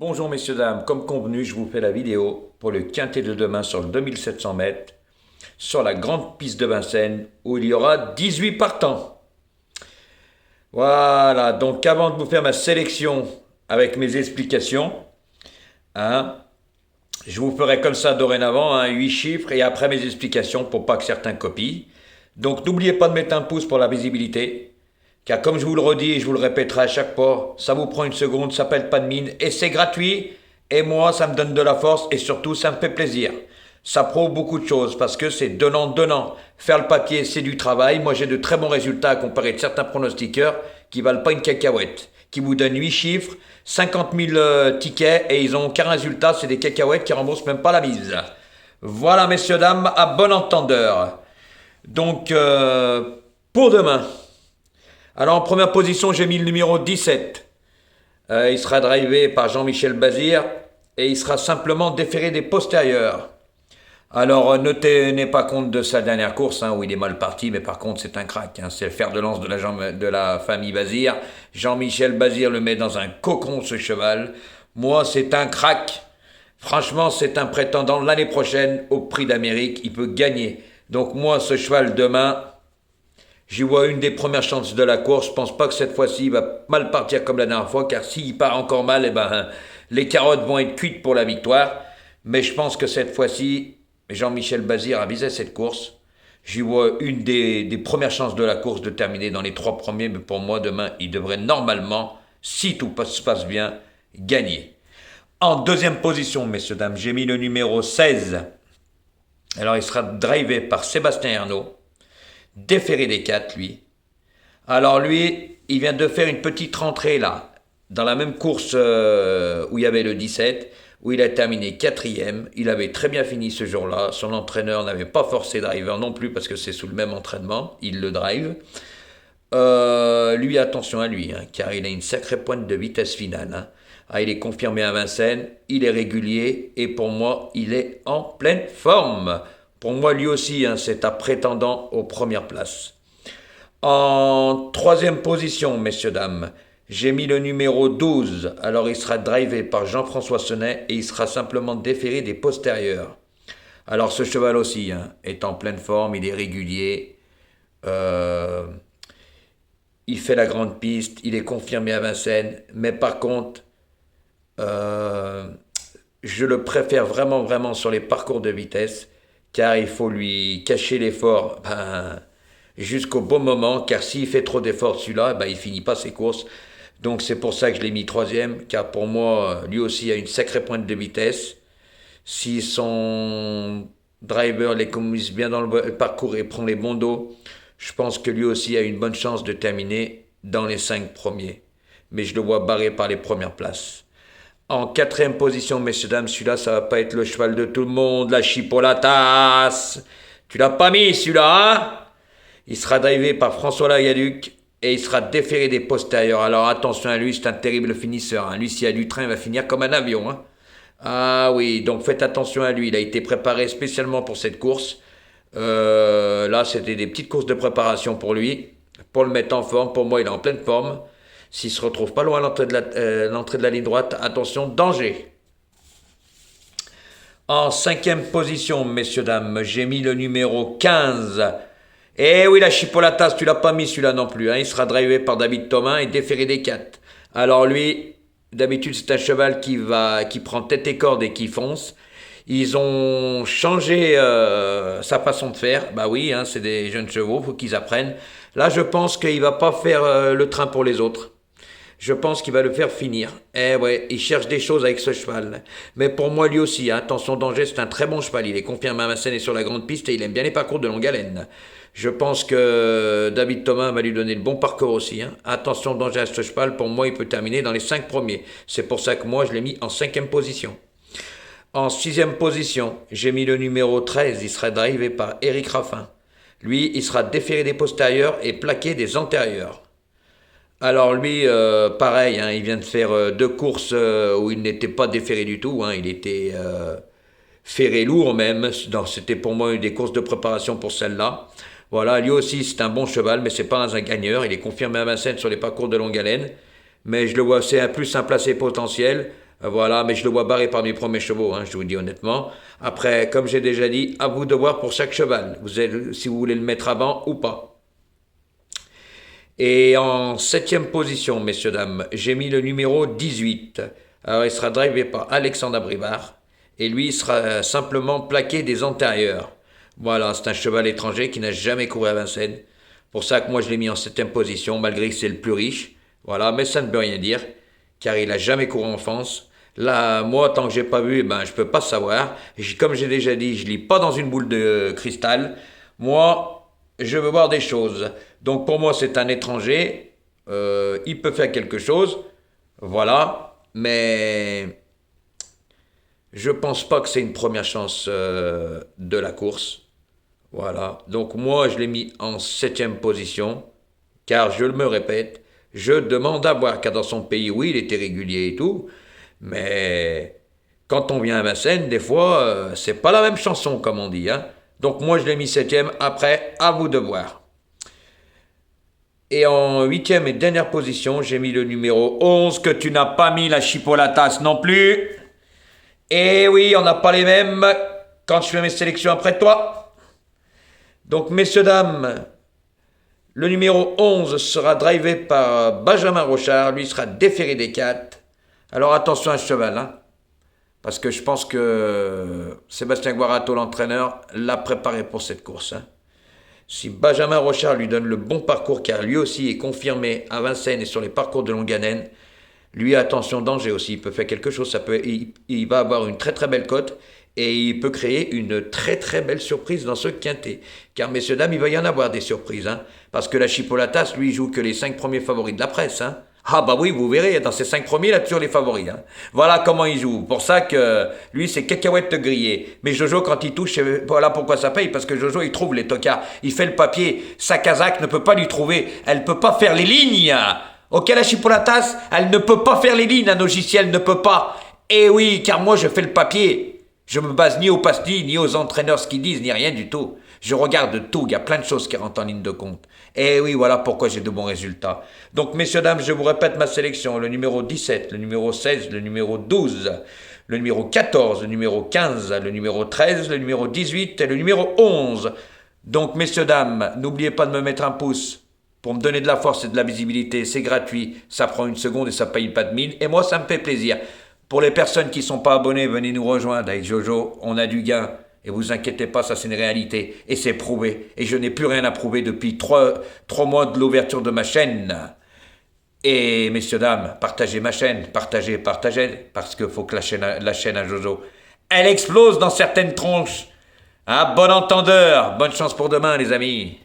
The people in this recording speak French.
Bonjour messieurs, dames, comme convenu, je vous fais la vidéo pour le quintet de demain sur le 2700 mètres, sur la grande piste de Vincennes, où il y aura 18 partants. Voilà, donc avant de vous faire ma sélection avec mes explications, hein, je vous ferai comme ça dorénavant, 8 chiffres et après mes explications pour pas que certains copient. Donc n'oubliez pas de mettre un pouce pour la visibilité, car comme je vous le redis et je vous le répéterai à chaque fois, ça vous prend une seconde, ça pèle pas de mine et c'est gratuit. Et moi, ça me donne de la force et surtout, ça me fait plaisir. Ça prouve beaucoup de choses parce que c'est donnant. Faire le papier, c'est du travail. Moi, j'ai de très bons résultats à comparer de certains pronostiqueurs qui valent pas une cacahuète, qui vous donnent 8 chiffres, 50 000 tickets et ils ont qu'un résultat, c'est des cacahuètes qui remboursent même pas la mise. Voilà, messieurs, dames, à bon entendeur. Donc, pour demain. Alors, en première position, j'ai mis le numéro 17. Il sera drivé par Jean-Michel Bazir et il sera simplement déféré des postérieurs. Alors ne tenez pas compte de sa dernière course où il est mal parti, mais par contre c'est un crack. C'est le fer de lance de la famille Bazir. Jean-Michel Bazir le met dans un cocon ce cheval. Moi c'est un crack. Franchement c'est un prétendant l'année prochaine au Prix d'Amérique. Il peut gagner. Donc moi ce cheval demain, j'y vois une des premières chances de la course. Je pense pas que cette fois-ci, il va mal partir comme la dernière fois, car s'il part encore mal, les carottes vont être cuites pour la victoire. Mais je pense que cette fois-ci, Jean-Michel Bazir a visé cette course. J'y vois une des premières chances de la course de terminer dans les 3 premiers. Mais pour moi, demain, il devrait normalement, si tout se passe bien, gagner. En deuxième position, messieurs, dames, j'ai mis le numéro 16. Alors, il sera drivé par Sébastien Ernaud. Déféré des 4, lui. Alors lui, il vient de faire une petite rentrée là, dans la même course où il y avait le 17, où il a terminé 4e. Il avait très bien fini ce jour-là. Son entraîneur n'avait pas forcé driver non plus parce que c'est sous le même entraînement. Il le drive. Lui, attention à lui, car il a une sacrée pointe de vitesse finale. Il est confirmé à Vincennes, il est régulier et pour moi, il est en pleine forme. Pour moi, lui aussi, c'est un prétendant aux premières places. En troisième position, messieurs, dames, j'ai mis le numéro 12. Alors, il sera drivé par Jean-François Senet et il sera simplement déféré des postérieurs. Alors, ce cheval aussi est en pleine forme, il est régulier. Il fait la grande piste, il est confirmé à Vincennes. Mais par contre, je le préfère vraiment sur les parcours de vitesse, car il faut lui cacher l'effort jusqu'au bon moment, car s'il fait trop d'efforts celui-là, il finit pas ses courses. Donc c'est pour ça que je l'ai mis troisième, car pour moi, lui aussi a une sacrée pointe de vitesse. Si son driver l'économise bien dans le parcours et prend les bons dos, je pense que lui aussi a une bonne chance de terminer dans les 5 premiers. Mais je le vois barré par les premières places. En quatrième position, messieurs, dames, celui-là, ça va pas être le cheval de tout le monde, la Chipolatas. Tu l'as pas mis, celui-là, Il sera drivé par François Lagaduc et il sera déféré des postérieurs. Alors attention à lui, c'est un terrible finisseur. Lui, s'il y a du train, il va finir comme un avion. Ah oui, donc faites attention à lui. Il a été préparé spécialement pour cette course. Là, c'était des petites courses de préparation pour lui, pour le mettre en forme. Pour moi, il est en pleine forme. S'il se retrouve pas loin à l'entrée de la ligne droite, attention, danger. En cinquième position, messieurs, dames, j'ai mis le numéro 15. Eh oui, la Chipolatas, tu l'as pas mis celui-là non plus. Il sera drivé par David Thomas et déféré des 4. Alors lui, d'habitude, c'est un cheval qui prend tête et corde et qui fonce. Ils ont changé sa façon de faire. Bah oui, c'est des jeunes chevaux, faut qu'ils apprennent. Là, je pense qu'il va pas faire le train pour les autres. Je pense qu'il va le faire finir. Eh ouais, il cherche des choses avec ce cheval. Mais pour moi, lui aussi, attention danger, c'est un très bon cheval. Il est confirmé à Vincennes et sur la grande piste et il aime bien les parcours de longue haleine. Je pense que David Thomas va lui donner le bon parcours aussi. Attention danger à ce cheval, pour moi, il peut terminer dans les 5 premiers. C'est pour ça que moi, je l'ai mis en 5e position. En 6e position, j'ai mis le numéro 13. Il sera drivé par Éric Raffin. Lui, il sera déféré des postérieurs et plaqué des antérieurs. Alors lui, pareil, il vient de faire 2 courses où il n'était pas déféré du tout. Il était ferré lourd même. C'était pour moi une des courses de préparation pour celle-là. Voilà, lui aussi c'est un bon cheval, mais c'est pas un gagneur. Il est confirmé à Vincennes sur les parcours de longue haleine. Mais je le vois, c'est plus un placé potentiel. Voilà, mais je le vois barré par mes premiers chevaux, hein, je vous dis honnêtement. Après, comme j'ai déjà dit, à vous de voir pour chaque cheval. Si vous voulez le mettre avant ou pas. Et en septième position, messieurs, dames, j'ai mis le numéro 18. Alors, il sera drivé par Alexandre Abrivard. Et lui, il sera simplement plaqué des antérieurs. Voilà, c'est un cheval étranger qui n'a jamais couru à Vincennes. Pour ça que moi, je l'ai mis en septième position, malgré que c'est le plus riche. Voilà, mais ça ne veut rien dire, car il n'a jamais couru en France. Là, moi, tant que j'ai pas vu, ben, je peux pas savoir. Comme j'ai déjà dit, je lis pas dans une boule de cristal. Moi, je veux voir des choses. Donc pour moi, c'est un étranger. Il peut faire quelque chose. Voilà. Mais je pense pas que c'est une première chance de la course. Voilà. Donc moi, je l'ai mis en septième position. Car je me répète, je demande à voir. Car dans son pays, oui, il était régulier et tout. Mais quand on vient à Vincennes, des fois, c'est pas la même chanson, comme on dit. Hein. Donc moi, je l'ai mis septième. Après, à vous de voir. Et en huitième et dernière position, j'ai mis le numéro 11, que tu n'as pas mis la chipolatas non plus. Et oui, on n'a pas les mêmes quand je fais mes sélections après toi. Donc, messieurs, dames, le numéro 11 sera drivé par Benjamin Rochard. Lui sera déféré des 4. Alors attention à ce cheval, hein, parce que je pense que Sébastien Guarato, l'entraîneur, l'a préparé pour cette course. Hein. Si Benjamin Rochard lui donne le bon parcours, car lui aussi est confirmé à Vincennes et sur les parcours de longue haleine, lui, attention, danger aussi, il peut faire quelque chose, il va avoir une très très belle cote et il peut créer une très très belle surprise dans ce quintet. Car messieurs, dames, il va y en avoir des surprises, hein, parce que la Chipolatas, lui, joue que les 5 premiers favoris de la presse. Hein. Ah bah oui, vous verrez, dans ces 5 premiers, il a toujours les favoris. Hein. Voilà comment il joue. Pour ça que lui, c'est cacahuète grillée. Mais Jojo, quand il touche, voilà pourquoi ça paye, parce que Jojo, il trouve les tocards. Il fait le papier. Sa casaque ne peut pas lui trouver. Elle ne peut pas faire les lignes. Ok, la Chipolatas, elle ne peut pas faire les lignes. Un logiciel ne peut pas. Eh oui, car moi, je fais le papier. Je me base ni aux pastilles, ni aux entraîneurs, ce qu'ils disent, ni rien du tout. Je regarde tout, il y a plein de choses qui rentrent en ligne de compte. Et oui, voilà pourquoi j'ai de bons résultats. Donc, messieurs, dames, je vous répète ma sélection. Le numéro 17, le numéro 16, le numéro 12, le numéro 14, le numéro 15, le numéro 13, le numéro 18 et le numéro 11. Donc, messieurs, dames, n'oubliez pas de me mettre un pouce pour me donner de la force et de la visibilité. C'est gratuit, ça prend une seconde et ça paye pas de mine. Et moi, ça me fait plaisir. Pour les personnes qui ne sont pas abonnées, venez nous rejoindre avec Jojo, on a du gain. Et vous inquiétez pas, ça c'est une réalité. Et c'est prouvé. Et je n'ai plus rien à prouver depuis 3 mois de l'ouverture de ma chaîne. Et messieurs, dames, partagez ma chaîne. Partagez. Parce qu'il faut que la chaîne à Jojo, elle explose dans certaines tronches. Bon entendeur. Bonne chance pour demain, les amis.